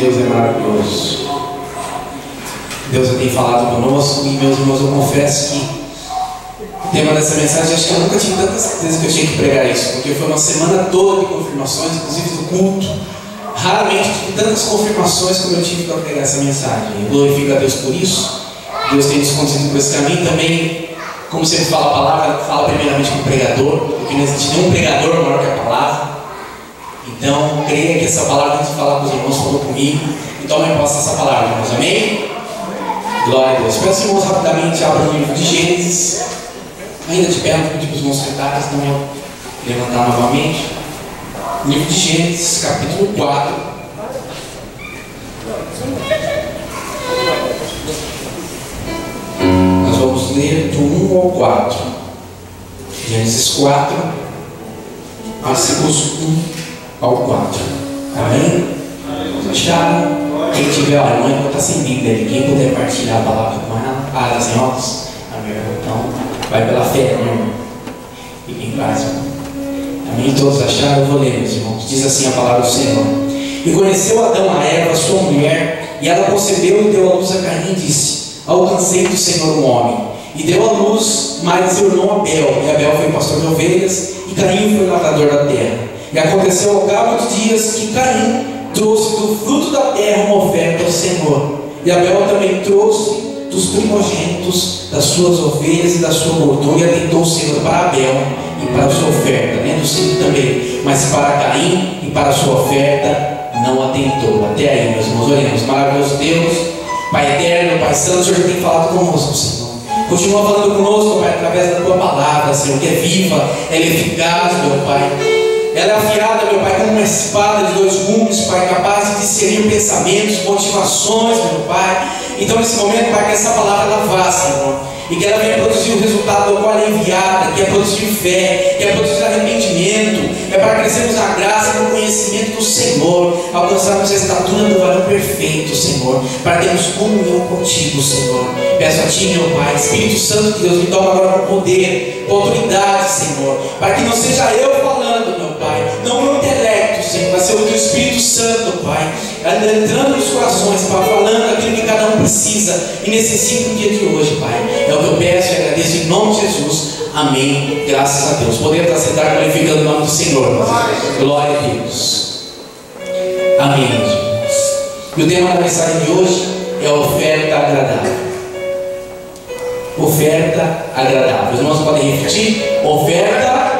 Deus é maravilhoso. Deus tem falado conosco e, meus irmãos, eu confesso que o tema dessa mensagem, acho que eu nunca tive tanta certeza que eu tinha que pregar isso, porque foi uma semana toda de confirmações, inclusive do culto. Raramente tive tantas confirmações como eu tive para pregar essa mensagem. Eu glorifico a Deus por isso. Deus tem nos conduzido por esse caminho. Também, como sempre fala a palavra, fala primeiramente com o pregador, porque não existe nenhum pregador maior que a palavra. Então, creia que essa palavra, antes de falar com os irmãos, falou comigo. E tomem posse dessa palavra, irmãos. Amém? Glória a Deus. Peço, irmãos, rapidamente abram o livro de Gênesis. Ainda de pé, vou pedir para os irmãos secretários também levantar novamente. Livro de Gênesis, capítulo 4. Nós vamos ler do 1 ao 4. Gênesis 4, versículos 1 ao 4. Amém? Acharam? Quem tiver, olha, a mãe está sem Bíblia ali. Quem puder partilhar a palavra com ela. Ah, está sem óculos? Amém. Então, vai pela fé, meu irmão. Fique em paz, irmão. Amém? Todos acharam? Eu vou ler, meus irmãos. Diz assim a palavra do Senhor. E conheceu Adão a Eva, sua mulher, e ela concebeu e deu à luz a Caim e disse: alcancei do Senhor um homem. E deu à luz mais seu irmão Abel. E Abel foi pastor de ovelhas, e Caim foi lavrador da terra. E aconteceu ao cabo de dias que Caim trouxe do fruto da terra uma oferta ao Senhor. E Abel também trouxe dos primogênitos das suas ovelhas e da sua gordura, e atentou o Senhor para Abel e para a sua oferta, do Senhor também, mas para Caim e para a sua oferta não atentou. Até aí, meus irmãos, oremos. Maravilhoso Deus, Pai eterno, Pai santo, o Senhor tem falado conosco, Senhor. Continua falando conosco, Pai, através da Tua palavra, Senhor, que é viva, ela é eficaz, meu Pai. Ela é afiada, meu Pai, como uma espada de dois gumes, Pai, capaz de discernir pensamentos, motivações, meu Pai. Então, nesse momento, Pai, que essa palavra ela vá, Senhor, e que ela venha produzir o resultado do qual ela é enviada, que é produzir fé, que é produzir arrependimento, é para crescermos na graça e no conhecimento do Senhor, alcançarmos a estatura do varão perfeito, Senhor, para termos comunhão contigo, Senhor. Peço a Ti, meu Pai, Espírito Santo de Deus, me toma agora com poder, com autoridade, Senhor, para que não seja eu falando, meu Pai, não o meu intelecto, Senhor, mas ser o Teu Espírito Santo, Pai, entrando nos corações, Pai, falando aquilo que cada um precisa e necessita no dia de hoje, Pai. É o que eu peço e agradeço em nome de Jesus. Amém. Graças a Deus. Podemos aceitar glorificando o nome do Senhor. Glória a Deus. Amém, meus irmãos. E o tema da mensagem de hoje é oferta agradável. Oferta agradável. Os irmãos podem repetir? Oferta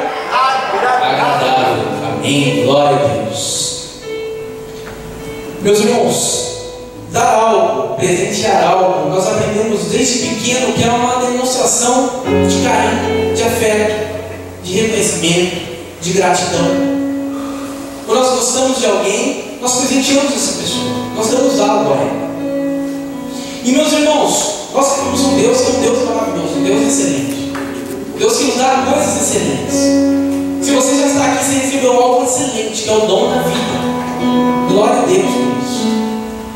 agradável. Amém. Glória a Deus. Meus irmãos, dar algo, presentear algo, nós aprendemos desde pequeno que é uma demonstração de carinho, de afeto, de reconhecimento, de gratidão. Quando nós gostamos de alguém, nós presenteamos essa pessoa, nós damos algo a ela. E, meus irmãos, nós temos um Deus que é um Deus maravilhoso, um Deus excelente, um Deus que nos dá coisas excelentes. Se você já está aqui, você recebeu algo excelente, que é o dom da vida. Glória a Deus por isso.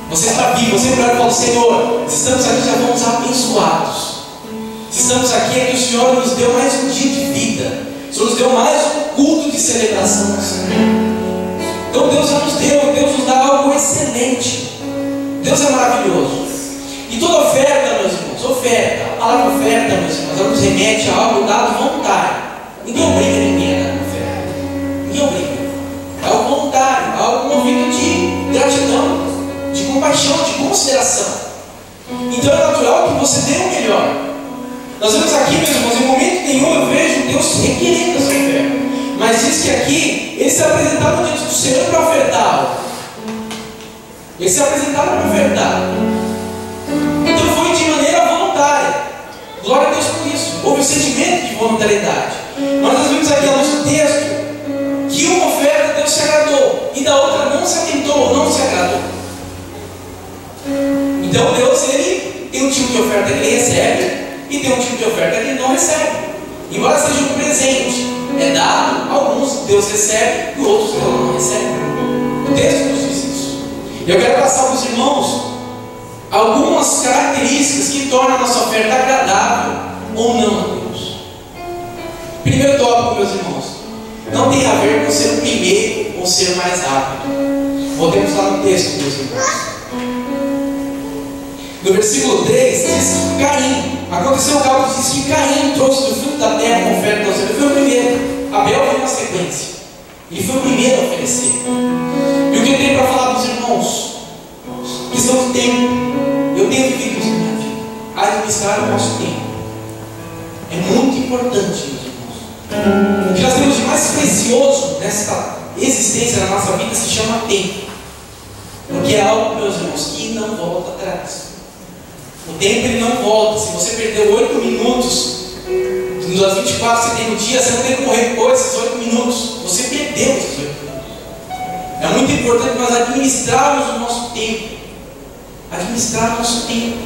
Você está vivo, você vai falar: Senhor, se estamos aqui, já fomos abençoados. Se estamos aqui, é que o Senhor nos deu mais um dia de vida. O Senhor nos deu mais um culto de celebração, Senhor. Então Deus já nos deu, Deus nos dá algo excelente. Deus é maravilhoso. E toda oferta, meus irmãos, oferta, a palavra oferta, meus irmãos, ela nos remete a algo dado voluntário. Ninguém obriga ninguém a dar uma oferta. Ninguém obriga. É algo voluntário, algo movido de gratidão, de compaixão, de consideração. Então é natural que você dê o melhor. Nós vemos aqui, meus irmãos, em momento nenhum eu vejo Deus requerendo essa oferta. Mas diz que aqui eles se apresentaram diante do Senhor para ofertar algo. Eles se apresentaram para ofertar. Então foi de maneira voluntária. Glória a Deus por isso. Houve um sentimento de voluntariedade. Mas nós vemos aqui a luz do texto que uma oferta Deus se agradou e da outra não se atentou, não se agradou. Então Deus, ele tem um tipo de oferta que ele recebe e tem um tipo de oferta que ele não recebe. Embora seja um presente, é dado, alguns Deus recebe e outros Deus não recebe. O texto nos diz isso. Eu quero passar para os irmãos algumas características que tornam a nossa oferta agradável ou não a Deus. Primeiro tópico, meus irmãos, não tem a ver com ser o primeiro ou ser mais rápido. Voltemos lá no texto, meus irmãos. No versículo 3 diz que Caim, aconteceu algo que diz que Caim trouxe do fruto da terra uma oferta ao Senhor. Ele foi o primeiro. Abel veio na sequência. Ele foi o primeiro a oferecer. E o que eu tenho para falar para os irmãos? Questão de tempo. Eu tenho vivido isso na minha vida. Administrar o nosso tempo. É muito importante, meus irmãos. O que nós temos de mais precioso nessa existência na nossa vida se chama tempo. Porque é algo, meus irmãos, que não volta atrás. O tempo ele não volta. Se você perdeu 8 minutos das 24 que você tem no dia, você não tem como repor esses 8 minutos. Você perdeu esses 8 minutos. É muito importante nós administrarmos o nosso tempo. Administrar o nosso tempo.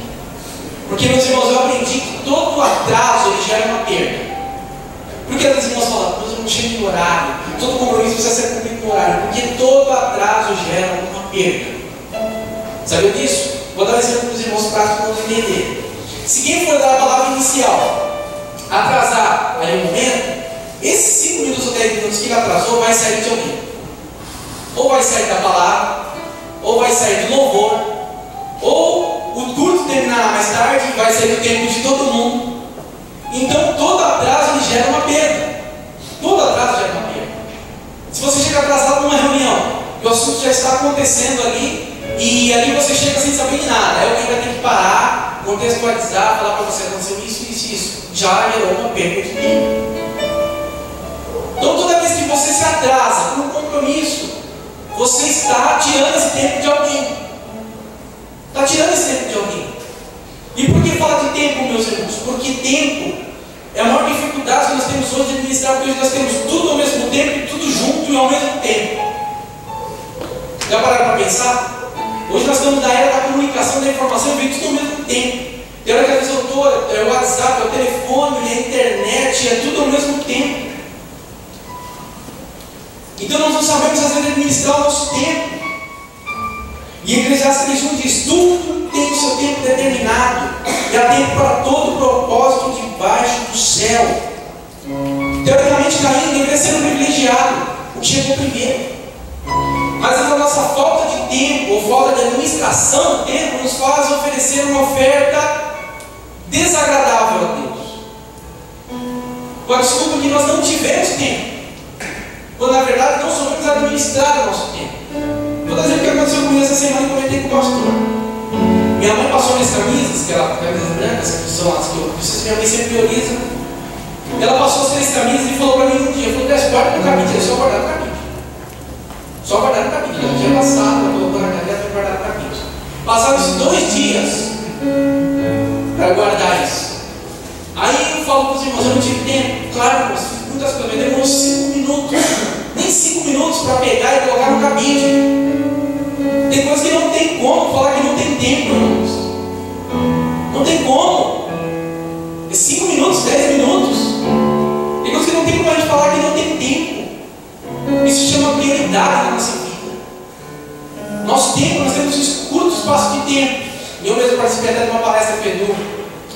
Porque, meus irmãos, eu aprendi que todo atraso ele gera uma perda. Porque as irmãs falam, mas eu não chego no horário. Todo compromisso precisa ser cumprido no horário. Porque todo atraso gera uma perda. Sabia disso? Vou dar um exemplo para os irmãos práticos para vocês entenderem. Se quem for dar a palavra inicial atrasar ali um momento, esses 5 minutos ou 10 minutos que ele atrasou vai sair de alguém. Ou vai sair da palavra, ou vai sair do louvor, ou o culto terminará mais tarde e vai sair do tempo de todo mundo. Então todo atraso ele gera uma perda. Todo atraso gera uma perda. Se você chega atrasado numa reunião e o assunto já está acontecendo ali, e ali você chega sem saber de nada, aí alguém vai ter que parar, contextualizar, falar para você, aconteceu isso, já gerou uma perda de tempo. Então toda vez que você se atrasa por um compromisso, você está tirando esse tempo de alguém. Está tirando esse tempo de alguém. E por que fala de tempo, meus irmãos? Porque tempo é a maior dificuldade que nós temos hoje de administrar, porque hoje nós temos tudo ao mesmo tempo, tudo junto e ao mesmo tempo. Já pararam para pensar? Hoje nós estamos na era da comunicação, da informação, e vem tudo ao mesmo tempo. Tem hora que às vezes eu estou, é o WhatsApp, é o telefone, é a internet, é tudo ao mesmo tempo. Então nós não sabemos às vezes administrar o nosso tempo. E Eclesiastes 3:1 diz, tudo tem o seu tempo determinado, e há tempo para todo propósito debaixo do céu. Teoricamente Caim deveria ser um privilegiado, o que chegou primeiro. Mas a nossa falta de tempo, ou falta de administração do tempo, nos faz oferecer uma oferta desagradável a Deus. Com a desculpa que nós não tivemos tempo, quando na verdade não soubemos administrar o nosso tempo. Vou dizer o que aconteceu comigo essa semana e comentei com o pastor. Minha mãe passou minhas camisas, camisas brancas, que são as que eu preciso, minha mãe sempre prioriza. Ela passou as 3 camisas e falou para mim um dia, falou, guarda no cabide, é só guardar no cabide. Só guardar no cabide. No dia passado, ela colocou na gaveta e guardar no cabide. Passaram-se 2 dias para guardar isso. Aí eu falo para os irmãos, eu não tive tempo. Claro, mas fiz muitas coisas, mas demorou 5 minutos. Nem 5 minutos para pegar e colocar no cabide. Tem coisas que não tem como falar que não tem tempo, irmãos. Não tem como. É 5 minutos, 10 minutos. Tem coisas que não tem como a gente falar que não tem tempo. Isso se chama prioridade na nossa vida. Nosso tempo, nós temos um curto espaço de tempo. Eu mesmo participei até de uma palestra que o Edu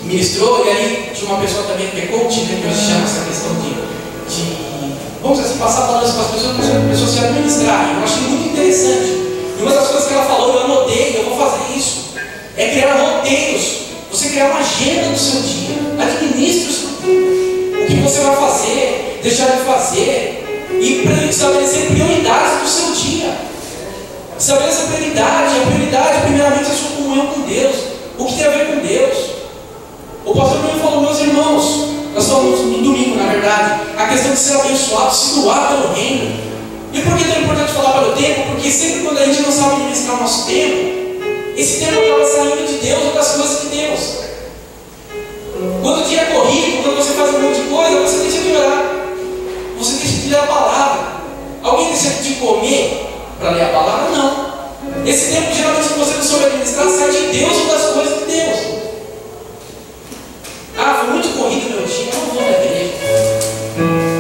ministrou, e aí tinha uma pessoa também que é coach, né, que hoje chama essa questão de vamos assim, passar balanço para as pessoas se administrarem. Eu achei muito interessante. E uma das coisas que ela falou, eu anotei, eu vou fazer isso, é criar roteiros. Você criar uma agenda do seu dia. Administre o seu tempo. O que você vai fazer, deixar de fazer, e estabelecer prioridades do seu dia. Estabeleça a prioridade primeiramente é a sua comunhão com Deus. O que tem a ver com Deus? O pastor me falou, meus irmãos, nós falamos no domingo, na verdade, a questão de ser abençoado, se doar pelo reino. E por que é tão importante falar pelo tempo? Porque sempre quando a gente não sabe administrar o nosso tempo, esse tempo acaba saindo de Deus ou das coisas de Deus. Quando o dia é corrido, quando você faz um monte de coisa, você deixa de orar, você deixa de ler a palavra. Alguém deixa de comer para ler a palavra? Não. Esse tempo, geralmente, que você não soube administrar, sai de Deus ou das coisas de Deus. Ah, foi muito corrido meu dia, eu não vou na igreja.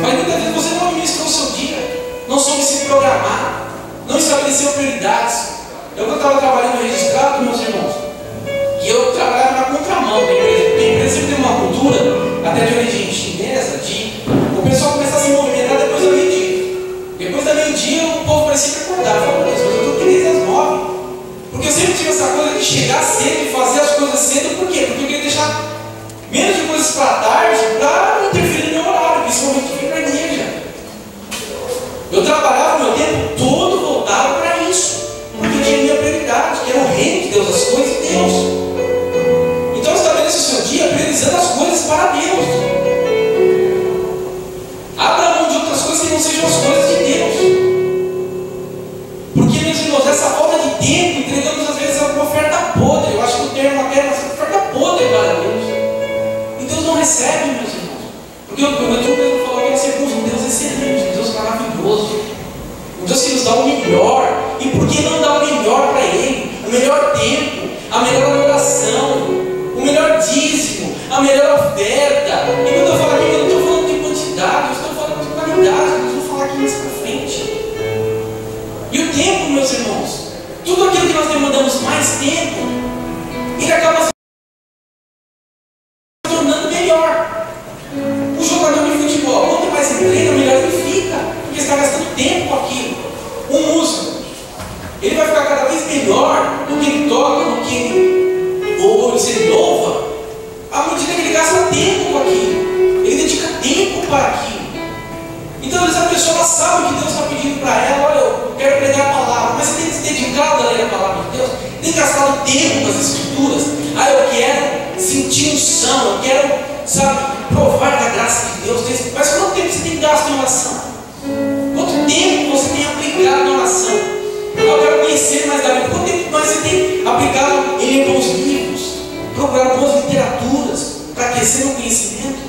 Mas muitas vezes você não administrou o seu dia, não soube se programar, não estabeleceu prioridades. Eu estava trabalhando registrado, meus irmãos, e eu trabalhava na contramão da empresa, porque a empresa sempre tem uma cultura, até de origem chinesa, de o pessoal começar a se movimentar depois da meio-dia. Depois da meio-dia, o povo parecia que acordava. Eu falei, mas eu estou 3 anos Deus. Então estabeleça o seu dia priorizando as coisas para Deus. Abra mão de outras coisas que não sejam as coisas de Deus. Porque, meus irmãos, essa falta de tempo, entregamos às vezes uma oferta podre. Eu acho que o termo até é uma oferta podre para Deus. E Deus não recebe, meus irmãos. Porque o meu truque mesmo falou que nós servimos um Deus excelente, um Deus maravilhoso, um Deus que nos dá o melhor. E por que não dar o melhor para Ele? O melhor tempo, a melhor adoração, o melhor dízimo, a melhor oferta. E quando eu falo aqui, eu não estou falando de quantidade, eu estou falando de qualidade. Eu vou falar aqui mais para frente. E o tempo, meus irmãos, tudo aquilo que nós demandamos mais tempo, ele acaba se tornando melhor. O jogador de futebol, quanto mais ele treina, melhor ele fica, porque está gastando tempo com aquilo. O músico, ele vai ficar cada vez melhor no que ele toca, no que ele, ou se louva, à medida que ele gasta tempo com aquilo, ele dedica tempo para aquilo. Então, às vezes a pessoa sabe que Deus está pedindo para ela: olha, eu quero pregar a palavra, mas você tem que se dedicar a ler a palavra de Deus, tem que gastar o tempo com as Escrituras. Ah, eu quero sentir unção, eu quero, sabe, provar da graça de Deus. Mas quanto tempo você tem gasto em oração? Quanto tempo você tem aplicado em oração? Eu quero conhecer mais da Bíblia. Quanto tempo mais você tem aplicado em ler bons livros, procurar boas literaturas, para crescer no conhecimento?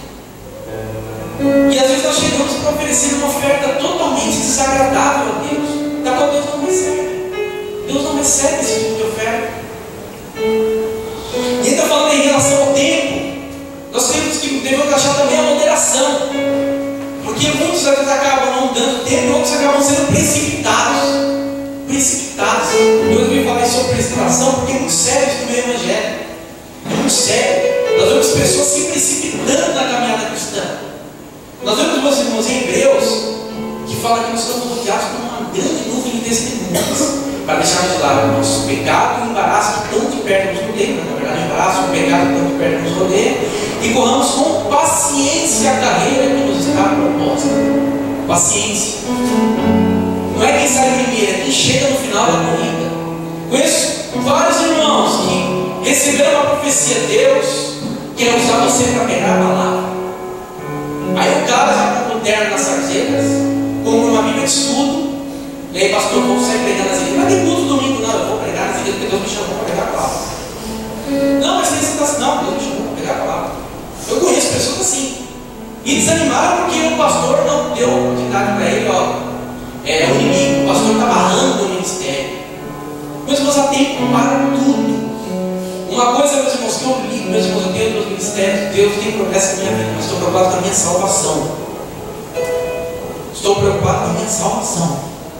E às vezes nós chegamos para oferecer uma oferta totalmente desagradável a Deus, da qual Deus não recebe. Deus não recebe esse tipo de oferta. E ainda falando em relação ao tempo, nós devemos achar também a moderação. Porque muitos às vezes acabam não dando tempo e outros acabam sendo precipitados. Eu ouvi falar sobre precipitação porque é muito sério isso no meio evangélico. É muito sério. Nós vemos pessoas se precipitando na caminhada cristã. Nós vemos, meus irmãos, em Hebreus, que fala que nós estamos rodeados por uma grande nuvem de testemunhas, para deixarmos de lado o nosso pecado e o embaraço que tão de perto nos rodeia. Na verdade, o embaraço e o pecado que tão de perto nos rodeia, e corramos com paciência a carreira que nos está proposta. Paciência. Não é quem sai primeiro, é quem chega no final da corrida. Conheço vários irmãos que receberam uma profecia de Deus, que é usar você para pegar a palavra. Aí o cara já está com o terno nas sarjetas, compra uma Bíblia de estudo, e aí pastor, vou sair pregando nas igrejas. Mas tem culto domingo? Não, eu vou pregar nas igrejas porque Deus me chamou para pregar a palavra. Não, mas tem esse não, Deus me chamou para pregar a palavra. Eu conheço pessoas assim. E desanimaram porque o pastor não deu oportunidade para ele, ó. É o inimigo, o pastor está barrando o ministério. Meus irmãos, há tempo para tudo. Uma coisa, meus irmãos, que eu ligo, meus irmãos, eu tenho meus ministérios, Deus tem progresso na minha vida, mas estou preocupado com a minha salvação. Estou preocupado com a minha salvação.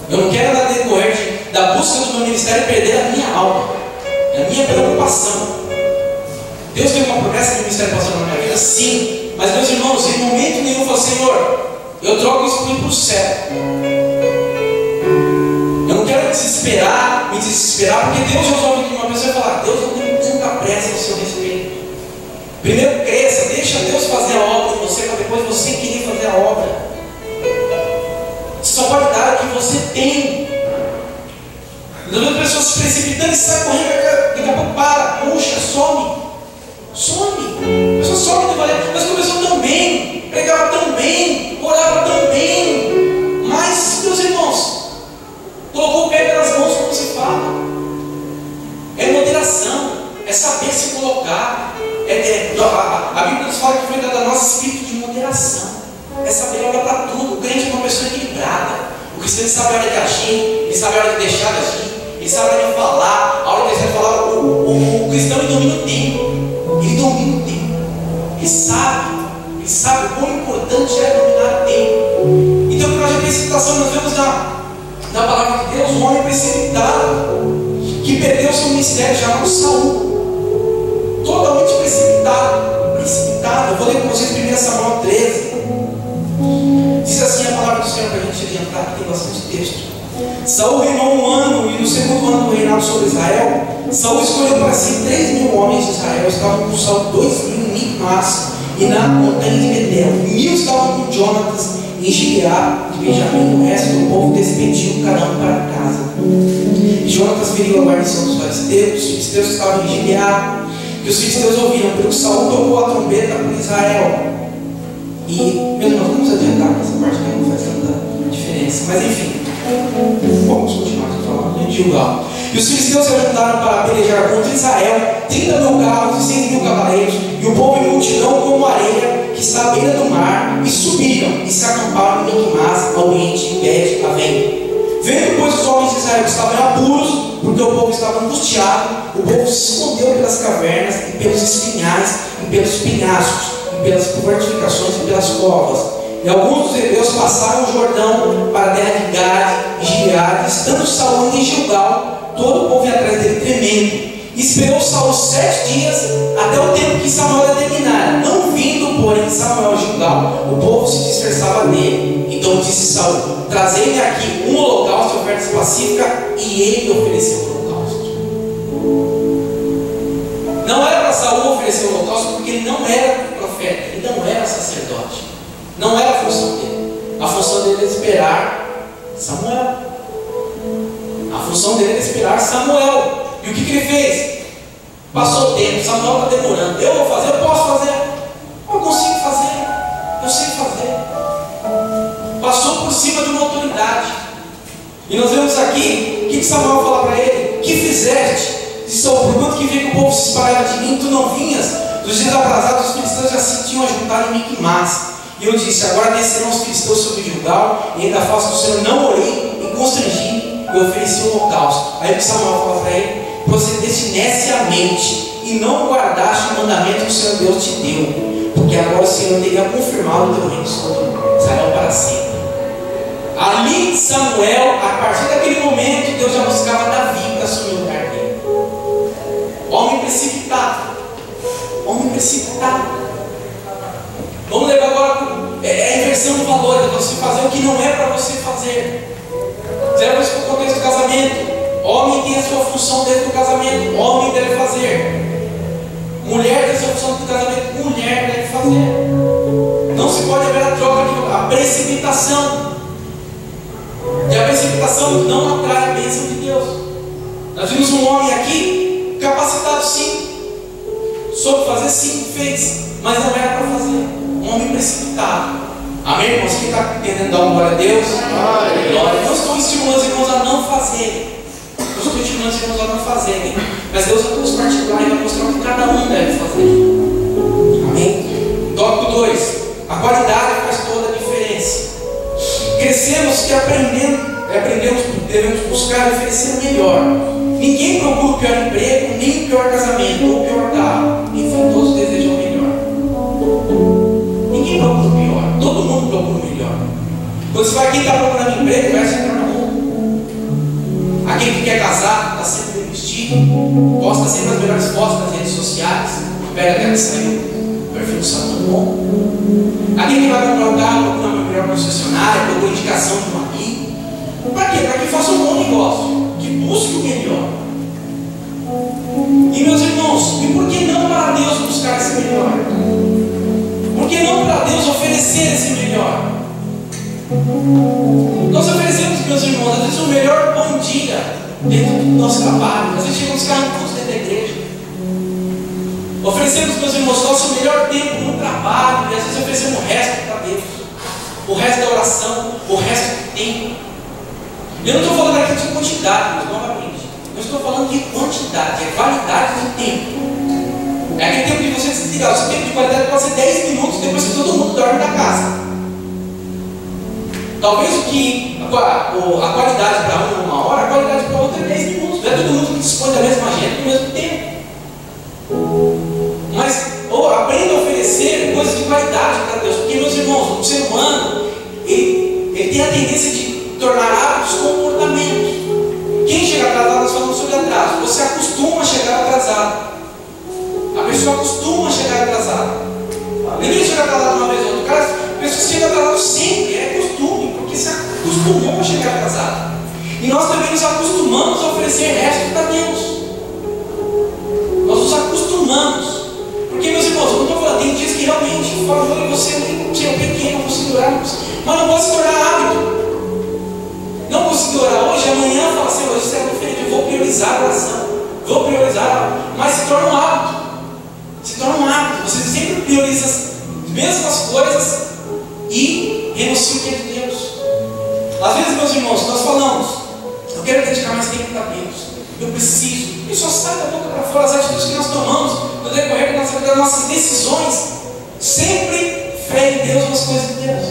Eu não quero, na decorrer da busca do meu ministério, perder a minha alma. É a minha preocupação. Deus tem uma promessa de ministério pastoral na minha vida? Sim. Mas, meus irmãos, em momento nenhum eu falo: Senhor, eu troco isso por ir para o céu. Eu não quero me desesperar, porque Deus resolve que uma pessoa vai falar: Deus, não tem tanta pressa no seu respeito. Primeiro cresça, deixa Deus fazer a obra em você, para depois você querer fazer a obra. Você só pode dar o que você tem. Eu vejo pessoas se precipitando e sai correndo, daqui a pouco para, puxa, some. A pessoa some de valer, mas começou tão bem, pregava tão bem, orava tão bem, mas, meus irmãos, colocou o pé pelas mãos, como se fala. É moderação, é saber se colocar. A Bíblia nos fala que foi dado a nós espírito de moderação. É saber olhar para tudo. O crente é uma pessoa equilibrada. O cristão sabe a hora de agir, ele sabe a hora de deixar de agir, ele sabe a hora de falar, a hora de deixar de falar. O cristão, ele domina o tempo. Ele domina o tempo. Ele sabe o quão importante é dominar o tempo. Então, quando a precipitação, nós vemos na palavra de Deus um homem precipitado que perdeu seu ministério chamado Saul. Totalmente precipitado. Eu vou ler com vocês 1 Samuel 13. Diz assim a palavra do Senhor para a gente adiantar, que tem bastante texto. Saul reinou 1 ano, e no segundo ano do reinado sobre Israel, Saul escolheu para si 3.000 homens de Israel. Estavam com Saul 2.000 em Micmas e na montanha de Betel. 1.000 estavam com Jonatas em Gibeá de Benjamim. O resto do povo despediu cada um para casa. que Jonatas feriu a guarnição dos filisteus, os filisteus que estavam em Gileade, que os filisteus ouviram, pelo que Saul tocou a trombeta por Israel. E, meus irmãos, vamos adiantar nessa parte que não faz tanta diferença, mas enfim, vamos continuar falando de Gilgal. E os filisteus se ajuntaram para pelejar contra Israel, 30.000 carros e 100.000 cavaleiros, e o povo em multidão como areia que está à beira do mar, e subiram e se acamparam em Miquimás, ao oriente de Bet-Avém. Vendo, pois, os homens de Israel que estavam em apuros, porque o povo estava angustiado, o povo se escondeu pelas cavernas, e pelos espinhais, e pelos penhascos, e pelas fortificações, e pelas covas. E alguns dos hebreus passaram o Jordão para a terra de Gade e Gileade, estando Saul em Gilgal, todo o povo ia atrás dele tremendo. E esperou Saul 7 dias, até o tempo que Samuel determinara. Não vindo, porém, Samuel a Gilgal, o povo se dispersava dele. Então disse Saul: trazei-me aqui um holocausto e oferta pacífica. E ele ofereceu o holocausto. Não era para Saul oferecer o holocausto, porque ele não era profeta, ele não era sacerdote. Não era a função dele. A função dele era esperar Samuel. A função dele era esperar Samuel. E o que ele fez? Passou o tempo, Samuel está demorando. Eu vou fazer, eu posso fazer. Eu consigo fazer. Eu sei fazer. Passou por cima de uma autoridade. E nós vemos aqui, o que Samuel fala para ele? Que fizeste? Disse Saul: por quanto que via que o povo se espalhava de mim, tu não vinhas? Dos dias atrasados, os filisteus já se tinham ajuntado em Miquimás. E eu disse: agora descerão os filisteus sobre Gilgal, e ainda faço do Senhor, não orei e constrangi, e ofereci o holocausto. Aí o que Samuel fala para ele? Procedeste neciamente, e não guardaste o mandamento que o Senhor Deus te deu, porque agora o Senhor teria confirmado o teu reino sobre Israel para sempre. Ali Samuel, a partir daquele momento, Deus já buscava Davi para assumir o lugar dele. Homem precipitado. Homem precipitado. Vamos levar agora a inversão do valor, de você fazer o que não é para você fazer. Leva isso para o contexto do casamento. Homem tem a sua função dentro do casamento, homem deve fazer. Mulher tem a sua função dentro do casamento, mulher deve fazer. Não se pode haver a troca de a precipitação. E a precipitação não atrai a bênção de Deus. Nós vimos um homem aqui, capacitado sim, soube fazer sim, fez, mas não era para fazer. Um homem precipitado. Amém, irmãos? Quem está entendendo dar uma glória a Deus? Glória. Eu estou estimulando os irmãos a não fazerem. Eu estou estimulando os irmãos a não fazerem. Mas Deus atua os particulares e vai mostrar o que cada um deve fazer. Amém? Tópico 2. A qualidade faz toda a diferença. Crescemos que aprendemos, devemos buscar oferecer o melhor. Ninguém procura o pior emprego, nem o pior casamento, ou o pior carro. Enfim, todos desejam o melhor. Ninguém procura o pior, todo mundo procura o melhor. Quando você vai, quem está procurando emprego, vai se entrar na rua. Aquele que quer casar, está sempre bem vestido, posta sempre as melhores fotos nas redes sociais, pega até que saiu o perfil do Salão bom. Aquele que vai comprar um carro, procura uma melhor concessionária, procura indicação de um amigo. Para quê? Para que faça um bom negócio, que busque o melhor. E meus irmãos, e por que não para Deus buscar esse melhor? Por que não para Deus oferecer esse melhor? Nós oferecemos, meus irmãos, às vezes o melhor bom dia dentro do nosso trabalho. Às vezes chegamos buscar recursos dentro da igreja. Oferecemos, meus irmãos, nosso melhor tempo no trabalho. E às vezes oferecemos o resto para Deus. O resto da oração, o resto do tempo. Eu não estou falando aqui de quantidade, mas novamente. Eu estou falando de quantidade, é qualidade do tempo. É aquele tempo de você desligar. O seu tempo de qualidade pode ser 10 minutos depois que todo mundo dorme na casa. Talvez a qualidade para um é 1 hora, a qualidade para outro é 10 minutos. Não é todo mundo que dispõe da mesma agenda no mesmo tempo. Mas aprenda a oferecer coisas de qualidade para Deus. Porque, meus irmãos, o ser humano ele tem a tendência de tornar hábitos comportamentos. Quem chega atrasado, nós falamos sobre atraso. Você acostuma a chegar atrasado. A pessoa acostuma a chegar atrasada. Ninguém chega atrasado uma vez ou outra. A pessoa chega atrasada sempre, é costume, porque se acostumou a chegar atrasado. E nós também nos acostumamos a oferecer resto para Deus. Nós nos acostumamos. Porque, meus irmãos, eu não estou falando, tem dias que realmente o favor é você, eu pequeno, não consigo orar, mas não pode se tornar hábito. Não consegui orar hoje, amanhã fala assim, hoje é segunda-feira, eu vou das nossas decisões sempre fé em Deus, nas coisas de Deus.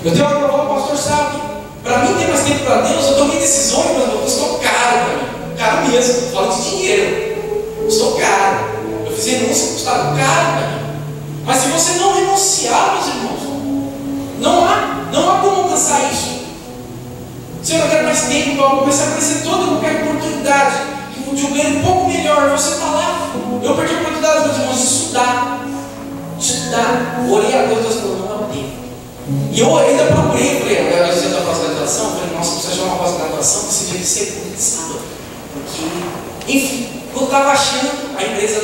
Eu tenho uma prova, o pastor sabe. Para mim ter mais tempo para Deus, eu tomei decisões, mas eu estou caro para mim. Caro mesmo, eu falo de dinheiro. Eu estou caro. Eu fiz renúncia, custava caro para mim. Mas se você não renunciar, meus irmãos, não há como alcançar isso. Senhor, eu quero mais tempo para começar a aparecer toda qualquer oportunidade de um ganho um pouco melhor. Você está lá. Eu perdi a oportunidade, meus irmãos, de estudar. Orei a Deus, Deus falou, não é o tempo. E eu ainda procurei, falei, eu dizia da pós-graduação, falei, nossa, precisa achar uma pós-graduação que você tinha que ser sábado. Porque, enfim, eu estava achando, a empresa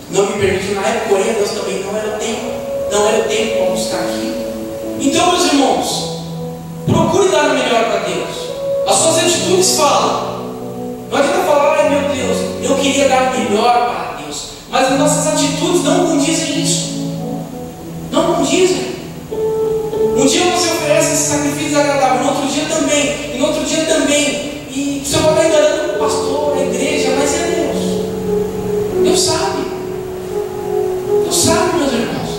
não me permitiu na época, orei a Deus também, não era o tempo para buscar aqui. Então, meus irmãos, procure dar o melhor para Deus. As suas atitudes falam. Não adianta falar, ai meu Deus, eu queria dar o melhor para Deus. Mas as nossas atitudes não condizem isso. Não condizem. Um dia você oferece esse sacrifício agradável, no outro dia também, e no outro dia também. E você vai estar enganando o pastor, a igreja, mas é Deus. Deus sabe. Deus sabe, meus irmãos.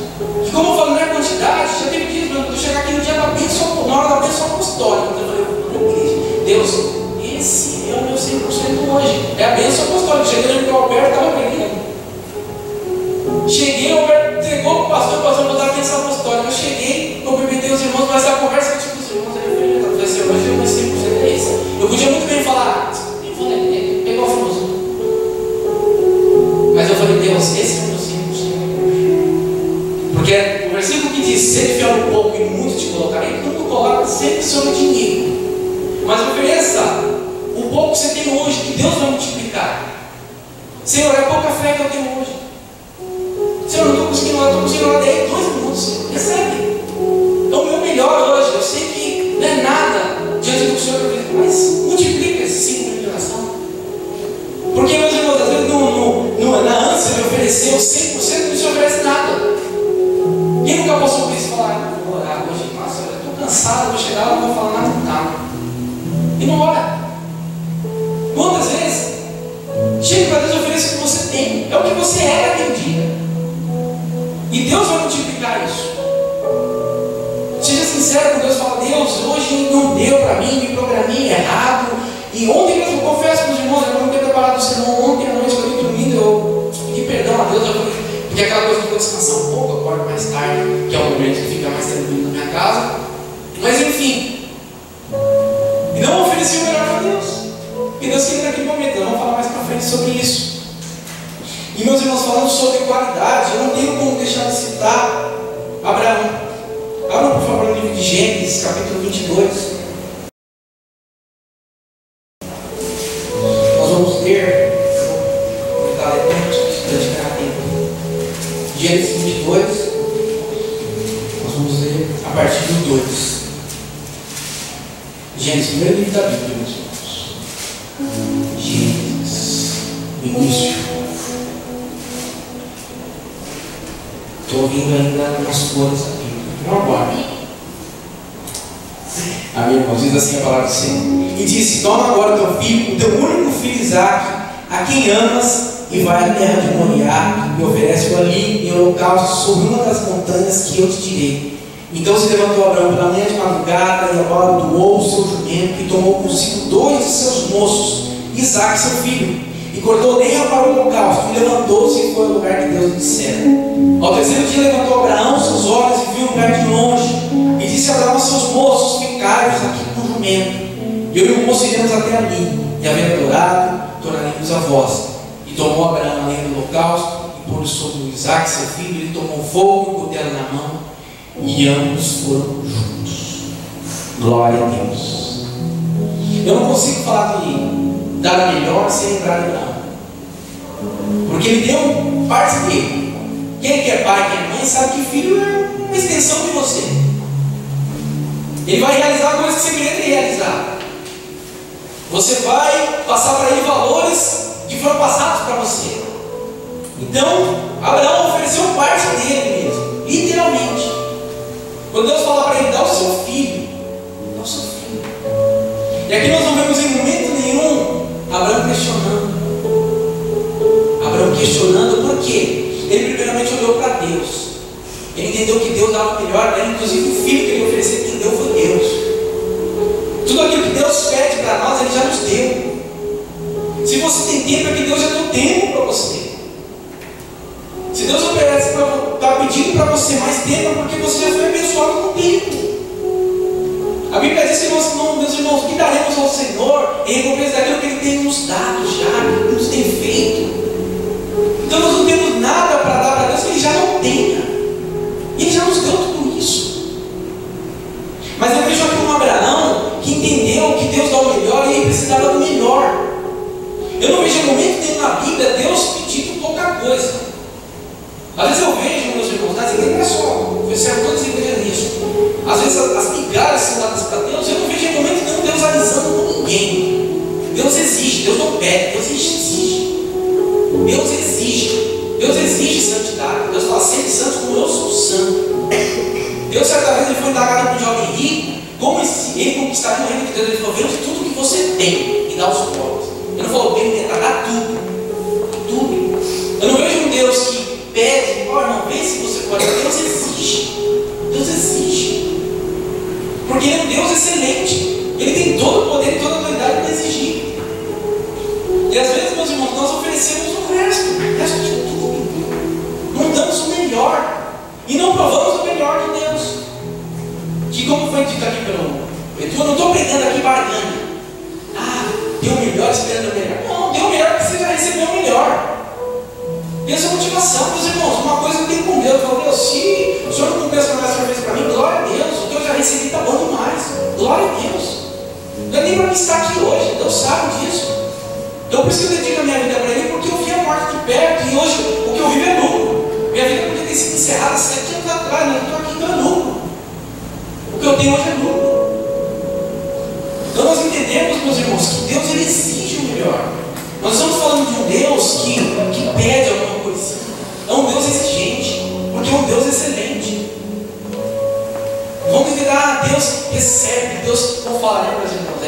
E como eu falo, não é quantidade, já teve dias, eu chegar aqui no dia da bênção, na hora da bênção apostólica. Eu falei, Deus, esse é o meu 100% hoje. É a bênção apostólica. Cheguei no Alberto, estava pregando. Cheguei, o Alberto entregou o pastor me dar a bênção apostólica. Eu cheguei, cumprimentei os irmãos, mas a conversa que eu tive com os irmãos, eu falei assim, hoje o meu 100% é esse. Eu podia muito bem falar, nem vou pegar o famoso. Mas eu falei, Deus, esse é o meu 100%. Porque o versículo que diz, se ele fiel um pouco e muito te colocarei, tudo coloca sempre sobre dinheiro. Mas ofereça o pouco que você tem hoje, que Deus vai multiplicar. Senhor, é pouca fé que eu tenho hoje. Senhor, eu não estou conseguindo lá 2 minutos, Senhor. Recebe. Então, o meu melhor hoje, eu sei que não é nada diante do Senhor, mas multiplica esses 5 minutos de oração. Porque, meus irmãos, às vezes na ânsia de oferecer o 100%, não se oferece nada. Quem nunca passou por isso e falar, vou orar hoje, nossa, eu estou cansado, vou chegar lá, não vou falar nada. E não ora. Quantas vezes? Chega para Deus e ofereça o que você tem. É o que você era aquele dia. E Deus vai multiplicar isso. Seja sincero com Deus. Fala, Deus, hoje não deu para mim, me programei errado. E ontem mesmo, eu confesso para os irmãos, eu não tinha preparado o sermão. Ontem à noite, quando eu dormindo, eu pedi perdão a Deus. Porque aquela coisa que eu vou descansar um pouco, eu acordo mais tarde, que é o momento que fica mais tranquilo na minha casa. Mas enfim. E não ofereci o melhor para Deus. Porque Deus queria naquele momento. Eu vou falar mais para frente sobre isso. E meus irmãos, falando sobre qualidade, eu não tenho como deixar de citar Abraão. Abra por favor no livro de Gênesis, capítulo 22. Nós vamos ler, vou aproveitar a tempo. Gênesis 22, nós vamos ler a partir do 2. Gênesis, primeiro livro da Bíblia, meus irmãos. Gênesis, início. Estou ouvindo ainda umas cores aqui. Não aguarde. Amém, irmãos? Diz assim a palavra do Senhor. E disse: toma agora teu filho, o teu único filho Isaque, a quem amas, e vai à terra de Moriá, e oferece-o ali em holocausto sobre uma das montanhas que eu te direi. Então se levantou Abraão pela manhã de madrugada, e agora doou o seu jumento, e tomou consigo 2 de seus moços, Isaque seu filho, e cortou lenha para o holocausto, e levantou-se e foi ao lugar que Deus lhe dissera. Ao terceiro dia levantou Abraão seus olhos e viu um lugar de longe, e disse a Abraão aos seus moços: ficai-vos aqui com o jumento, e eu e o moço iremos até ali, e havendo adorado, tornaremos a vós. E tomou Abraão a lenha do holocausto, e pôs sobre o Isaque seu filho, e ele tomou fogo e o cutelo na mão, e ambos foram juntos. Glória a Deus. Eu não consigo falar de dar a melhor sem lembrar de Abraão, porque ele deu parte dele. Quem que é pai, quem é mãe, sabe que filho é uma extensão de você. Ele vai realizar coisas que você queria ter realizado. Você vai passar para ele valores que foram passados para você. Então, Abraão ofereceu parte dele mesmo, literalmente. Quando Deus fala para ele: dá o seu filho, dá o seu filho. E aqui nós não vemos em momento nenhum Abraão questionando. Abraão questionando por quê? inclusive o filho que ele ofereceu, quem deu foi Deus. Tudo aquilo que Deus pede para nós, Ele já nos deu. Se você tem tempo, é que Deus já deu tempo para você. Se Deus está pedindo para você mais tempo, é porque você já foi abençoado com o tempo. A Bíblia diz que nós, meus irmãos, que daremos ao Senhor em recompensa daquilo que Ele tem nos dado já, que nos tem feito. Então nós não temos nada para dar para Deus que Ele já não tenha. E Ele já nos deu tudo isso. Mas eu vejo aqui um Abraão que entendeu que Deus dá o melhor e ele precisava do melhor. Eu não vejo em momento nenhum na Bíblia Deus pedindo pouca coisa. Às vezes eu vejo, meus irmãos, nas igrejas só, eu servo todas as igrejas nisso. Às vezes as migalhas são dadas para Deus, eu não vejo em momento nenhum Deus alisando com ninguém. Deus exige, Deus não pede, Deus exige. Deus exige. Deus exige santidade. Deus fala, sempre santo como eu sou santo. Deus certa vez ele foi indagado por um jovem rico, como ele conquistaria o reino de Deus. Ele falou, vende tudo que você tem e dá aos pobres. Ele não falou bem, dá tudo. Tudo. Eu não vejo um Deus que pede, ó irmão, vê se você pode. Deus exige. Deus exige. Porque Ele é um Deus excelente. Ele tem todo o poder e toda a autoridade para exigir. E às vezes, meus irmãos, nós oferecemos o resto de tudo. Não damos o melhor. E não provamos o melhor de Deus. Que como foi dito aqui pelo Edu, eu não estou pregando aqui barganha. Deu o melhor esperando o melhor. Não, deu o melhor porque você já recebeu o melhor. Deus é motivação, meus irmãos. Uma coisa eu tenho com Deus. Eu falo, Deus, se o Senhor não cumprir as promessas que o Senhor fez para mim, glória a Deus. O que eu já recebi está bom demais. Glória a Deus. Não é nem para mim estar aqui hoje. Deus sabe disso. Então por isso que eu dedico a minha vida para Ele, porque eu vi a morte de perto e hoje o que eu vivo é lucro. Minha vida podia ter sido encerrada 7 anos atrás, mas eu estou aqui, então é lucro. O que eu tenho hoje é lucro. Então nós entendemos, meus irmãos, que Deus ele exige o melhor. Nós estamos falando de um Deus que pede alguma coisinha. É um Deus exigente, porque é um Deus excelente. Vamos dizer, Deus recebe, Deus não fala, né, meus irmãos?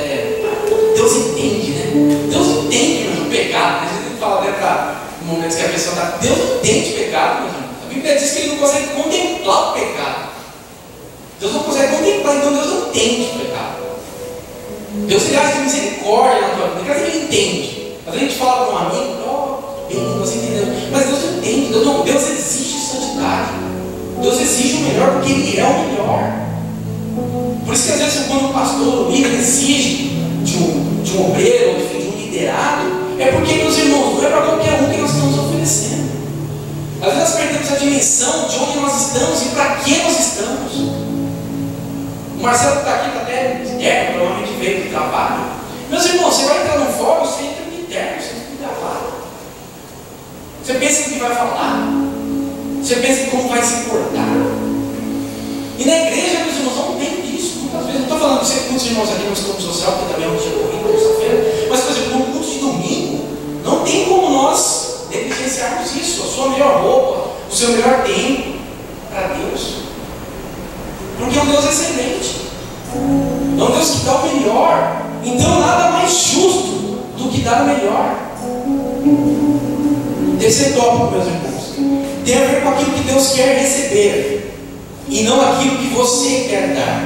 Deus entende, né? Deus entende o pecado. A gente fala, né, para momentos que a pessoa está. Deus entende pecado, meus irmãos. A Bíblia diz que Ele não consegue contemplar o pecado. Deus não consegue contemplar, então Deus não entende o pecado. Deus ele age de misericórdia na tua vida, porque Ele entende. Às vezes a gente fala para um amigo, bem, você entendeu? Mas Deus não entende, Deus exige santidade. Deus exige o melhor porque Ele é o melhor. Por isso que às vezes quando o pastor, o líder exige de um obreiro, ou de um liderado, é porque, meus irmãos, não é para qualquer um que nós estamos oferecendo. Às vezes nós perdemos a dimensão de onde nós estamos e para que nós estamos. O Marcelo está aqui, está até de terno, provavelmente veio do trabalho. Meus irmãos, você vai entrar no fórum, você entra de terno, você entra de gravata. Você pensa em que vai falar, você pensa em como vai se portar. E na igreja, meus irmãos, não tem disso. Muitas vezes, não estou falando de muitos irmãos aqui no escopo social, porque também é um dia corrido, terça-feira, mas, por exemplo, no culto de domingo, não tem como nós negligenciarmos isso, a sua melhor roupa, o seu melhor tempo para Deus. Porque é um Deus excelente. É um Deus que dá o melhor. Então nada mais justo do que dar o melhor. Terceiro tópico, meus irmãos, tem a ver com aquilo que Deus quer receber e não aquilo que você quer dar.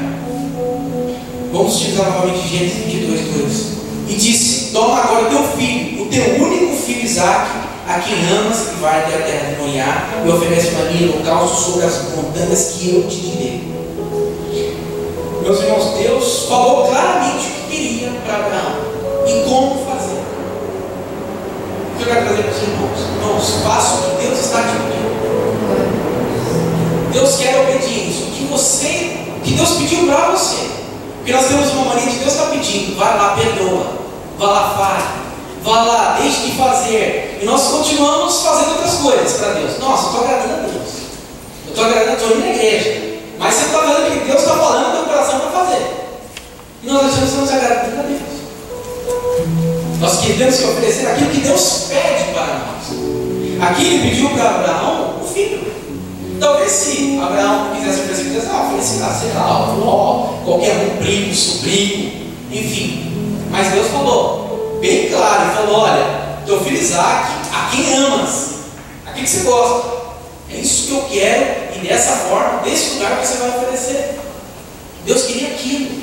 Vamos utilizar novamente Gênesis 22:2. E disse: toma agora teu filho, o teu único filho Isaque, a quem amas, e vai até a terra de Moriá, e oferece para mim holocausto sobre as montanhas que eu te direi. Meus irmãos, Deus falou claramente o que queria para Abraão e como fazer. O que eu quero trazer para os irmãos? Irmãos, faça o que Deus está te pedindo. Deus quer obediência. O que Deus pediu para você. Porque nós temos uma mania de Deus está pedindo, vai lá, perdoa, vai lá, faz, vai lá, deixe de fazer. E nós continuamos fazendo outras coisas para Deus. Nossa, eu estou agradando a Deus. Eu estou agradando, estou indo na igreja. Mas você está vendo que Deus está falando no teu coração para fazer. E nós achamos que não se agradando a Deus. Nós temos que oferecer aquilo que Deus pede para nós. Aqui Ele pediu para Abraão o filho. Talvez se Abraão quisesse oferecer, ele dissesse, sei lá, qualquer um, primo, sobrinho, enfim. Mas Deus falou, bem claro, Ele falou, olha, teu filho Isaque, a quem amas, a quem você gosta. É isso que eu quero e dessa forma, desse lugar você vai oferecer. Deus queria aquilo.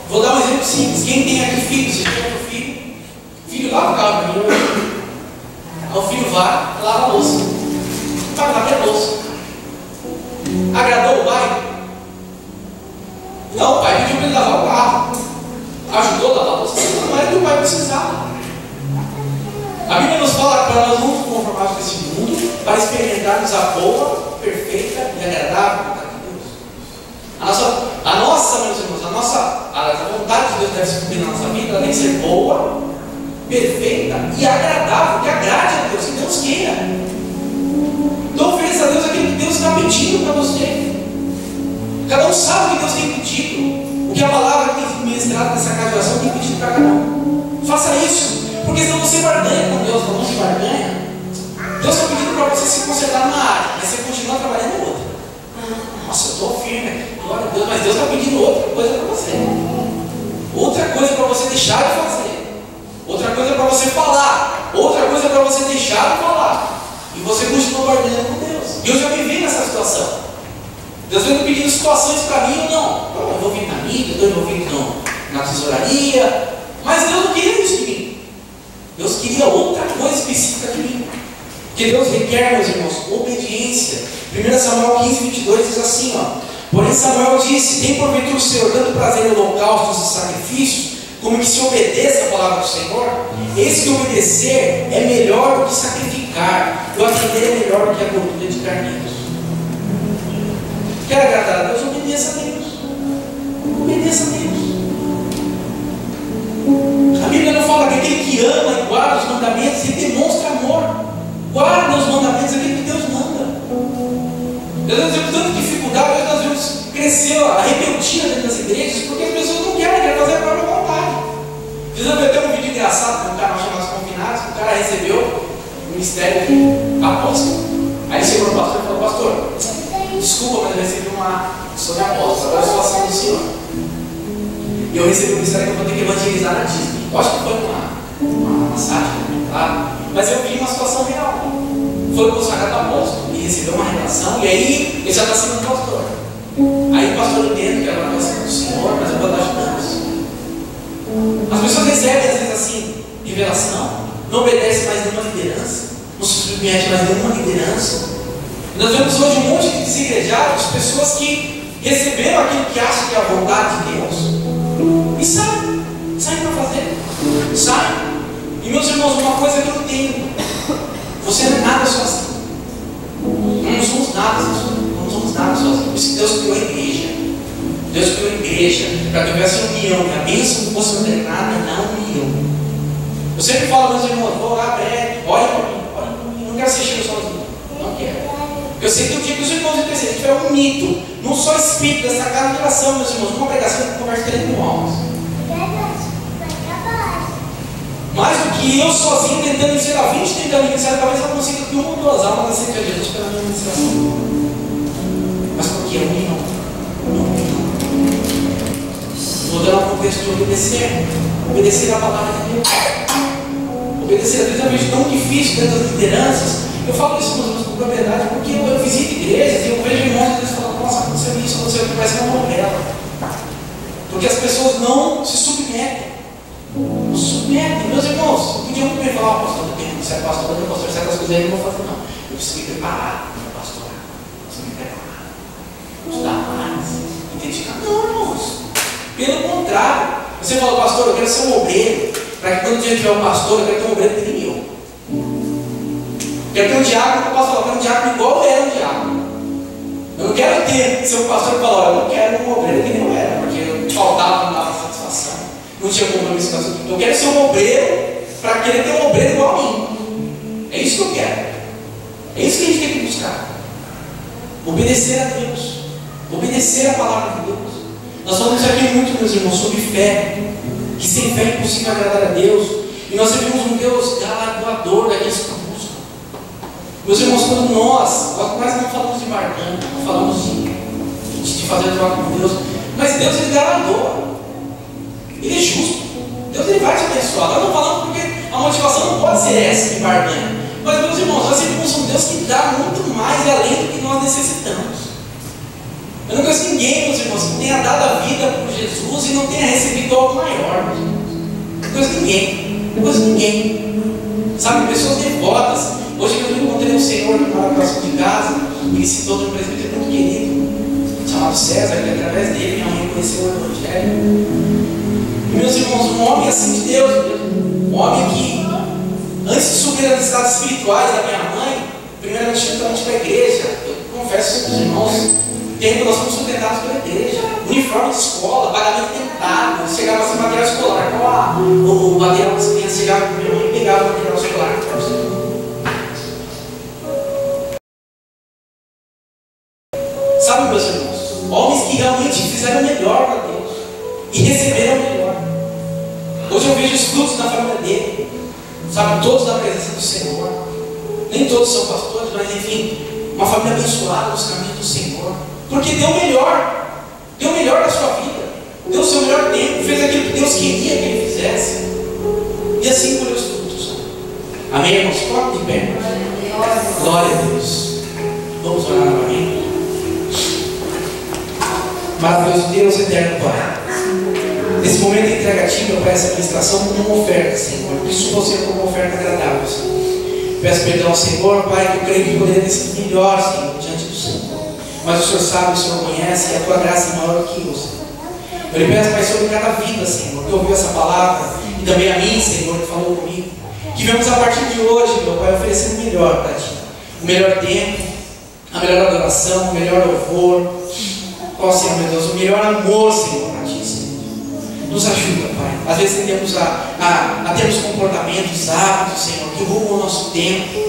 Vou dar um exemplo simples. Quem tem aqui filho, você tem outro filho, o filho lava o carro para mim, aí o filho vai, lava a louça, vai lavar a louça. Agradou o pai? Não, o pai pediu para ele lavar o carro, ajudou a lavar a louça, não era que o pai precisava. A Bíblia nos fala para nós não nos conformarmos com esse mundo, para experimentarmos a boa, perfeita e agradável vontade de Deus. A nossa, meus irmãos, a vontade de Deus deve se cumprir na nossa vida, ela tem que ser boa, perfeita e agradável, que agrade a Deus, que Deus queira. Então ofereça a Deus aquilo que Deus está pedindo para você. Cada um sabe o que Deus tem pedido, o que a palavra que tem ministrado nessa casa de oração tem pedido para cada um. Faça isso. Porque senão você barganha com Deus, não se barganha. Deus está pedindo para você se concentrar numa área, mas você continua trabalhando em outra. Nossa, eu estou firme aqui, glória a Deus, mas Deus está pedindo outra coisa para você. Outra coisa para você deixar de fazer. Outra coisa para você falar. Outra coisa para você deixar de falar. E você continua barganhando com Deus. E eu já me vi nessa situação. Deus vem me pedindo situações para mim ou não. Eu estou envolvido na mídia, estou envolvido na tesouraria. Mas Deus não queria isso de mim. Deus queria outra coisa específica de mim. Porque Deus requer, meus irmãos, obediência. 1 Samuel 15, 22 diz assim, ó. Porém Samuel disse, tem porventura o Senhor tanto prazer em holocaustos e sacrifícios, como que se obedeça a palavra do Senhor? Eis que obedecer é melhor do que sacrificar, e o atender é melhor do que a gordura de carneiros. Quer agradar a Deus? Obedeça a Deus. Obedeça a Deus. A Bíblia não fala que aquele que ama e guarda os mandamentos, ele demonstra amor. Guarda os mandamentos, aquele que Deus manda. Deus nós temos tanta dificuldade, nós vemos crescer a rebeldia dentro das igrejas, porque as pessoas não querem fazer a própria vontade. Precisamos ver um vídeo engraçado com um canal chamado Confinados, que o cara recebeu o ministério de apóstolo. Aí ele chegou no pastor e falou, pastor, desculpa, mas eu recebi uma sobre apóstolo, agora eu sou assim do Senhor. E eu recebi o ministério que eu vou ter que evangelizar na Disney. Eu acho que foi uma sátira, claro. Mas eu vi uma situação real. Foi consagrado apóstolo e recebeu uma revelação, e aí ele já está sendo pastor. Aí o pastor entende que agora está sendo do Senhor, mas eu vou dar ajudando. As pessoas recebem às vezes assim, revelação, não obedecem mais nenhuma liderança, não se submete mais nenhuma liderança. E nós vemos hoje um monte de desigrejados, pessoas que receberam aquilo que acham que é a vontade de Deus, e saem para fazer, saem. E meus irmãos, uma coisa que eu tenho, você não é nada sozinho. Não somos nada sozinhos. Por isso Deus criou a igreja. Deus criou a igreja para que houvesse união, que a bênção fosse ordenada na união. Eu sempre falo, meus irmãos, vou orar breve, olha para mim, não quero ser cheio sozinho. Não quero. Porque eu sei que o dia que os irmãos de PC estiver unido, num só espírito, dessa casa de oração, meus irmãos, numa pregação que conversa com almas. Mais do que eu sozinho tentando ser a 20, tentando iniciar, talvez eu consiga que uma ou duas almas aceitem a Jesus pela minha iniciação. Mas porque é união. Vou dar um contexto de obedecer. Obedecer a palavra de Deus. Obedecer, às vezes é meio tão difícil dentro das lideranças. Eu falo isso com propriedade porque eu visito igrejas e eu vejo irmãos e eles falam, nossa, aconteceu isso, aconteceu aquilo, parece uma novela. Porque as pessoas não se submetem. Não se submetem. Meus irmãos, um dia eu podia falar, pastor, eu tenho que ser pastor, eu pastor, certas coisas aí eu não vou fazer, não. Eu preciso me preparar para pastorar. Eu preciso me preparar. Estudar mais. Identificar. Não, irmãos. Pelo contrário. Você fala, pastor, eu quero ser um obreiro, para que quando eu tiver um pastor, eu quero ter um obreiro que nem eu. Quero ter um diácono, eu posso falar, eu quero um diácono igual eu era um diácono. Eu não quero ser um pastor que fala, olha, eu não quero um obreiro que nem eu era, porque eu faltava, não dava satisfação, não tinha compromisso com a sua. Eu quero ser um obreiro, para querer ter um obreiro igual a mim. É isso que eu quero. É isso que a gente tem que buscar. Obedecer a Deus. Obedecer a palavra de Deus. Nós falamos aqui muito, meus irmãos, sobre fé. Que sem fé é impossível agradar a Deus. E nós servimos um Deus galardoador daqueles que buscam. Meus irmãos, quando nós não falamos de barganha, não falamos de fazer troca com Deus, mas Deus ele galardoa. Ele é justo. Deus ele vai te abençoar. Nós não falamos porque a motivação não pode ser essa de barganha. Mas, meus irmãos, nós servimos um Deus que dá muito mais e além do que nós necessitamos. Eu não conheço ninguém, meus irmãos, que tenha dado a vida por Jesus e não tenha recebido algo maior. Não conheço ninguém. Não conheço ninguém. Sabe, pessoas devotas. Hoje eu encontrei um senhor que mora próximo de casa, ele citou de um presbítero muito querido, chamado César, que através dele minha mãe conheceu o Evangelho. E, meus irmãos, um homem assim de Deus, um homem que, antes de subir as estados espirituais da minha mãe, primeiramente juntamente com a igreja, eu confesso para os irmãos, tempo nós fomos sustentados pela igreja, uniforme de escola, pagamento tentado, chegava assim material escolar, o material das crianças chegava com minha mãe e pegava o material escolar. Sabe, meus irmãos, homens que realmente fizeram o melhor para Deus e receberam o melhor. Hoje eu vejo os frutos da família dele, sabe, todos da presença do Senhor. Nem todos são pastores, mas enfim, uma família abençoada nos caminhos do Senhor, porque deu o melhor da sua vida, deu o seu melhor tempo, fez aquilo que Deus queria que ele fizesse, e assim colheu os frutos. Amém, irmãos? Coloque de pé. Glória a Deus. Vamos orar novamente. Maravilhoso Deus, eterno Pai, nesse momento entrega a Ti, meu Pai, essa ministração como uma oferta, Senhor, que isso fosse como uma oferta agradável, Senhor. Peço perdão ao Senhor, Pai, que eu creio que poderia ter sido melhor, Senhor, diante do Senhor, mas o Senhor sabe, o Senhor conhece, e a Tua graça é maior que eu, Senhor. Eu lhe peço, Pai, sobre cada vida, Senhor, que ouviu essa palavra, e também a mim, Senhor, que falou comigo, que vemos a partir de hoje, meu Pai, oferecer o melhor para Ti, o melhor tempo, a melhor adoração, o melhor louvor, ó Senhor, meu Deus, o melhor amor, Senhor, para Ti, Senhor. Nos ajuda, Pai. Às vezes tendemos a termos comportamentos, hábitos, Senhor, que roubam o nosso tempo,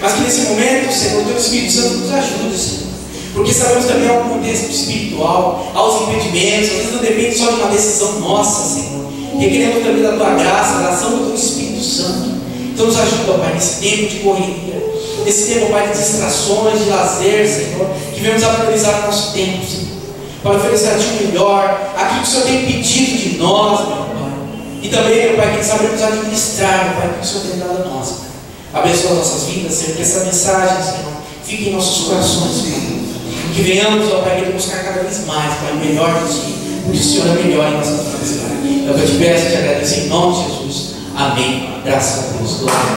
mas que nesse momento, Senhor, o Teu Espírito Santo nos ajude, Senhor, porque sabemos também ao contexto espiritual, aos impedimentos, às vezes não depende só de uma decisão nossa, Senhor, requeremos também da Tua graça, da ação do Teu Espírito Santo. Então nos ajuda, Pai, nesse tempo de correria, nesse tempo, Pai, de distrações, de lazer, Senhor, que venhamos a priorizar o nosso tempo, Senhor, para oferecer a Ti o melhor, aquilo que o Senhor tem pedido de nós, meu Pai. E também, meu Pai, que sabemos administrar, meu Pai, que o Senhor tem dado a nós, Pai. Abençoa as nossas vidas, Senhor, que essa mensagem, Senhor, fique em nossos corações, Pai. Que venhamos, ó Pai, buscar cada vez mais, Pai, o melhor de Ti, porque o Senhor é melhor em nossas vidas, Pai. Eu te peço e te agradeço em nome de Jesus. Amém. Graças a Deus. Glória.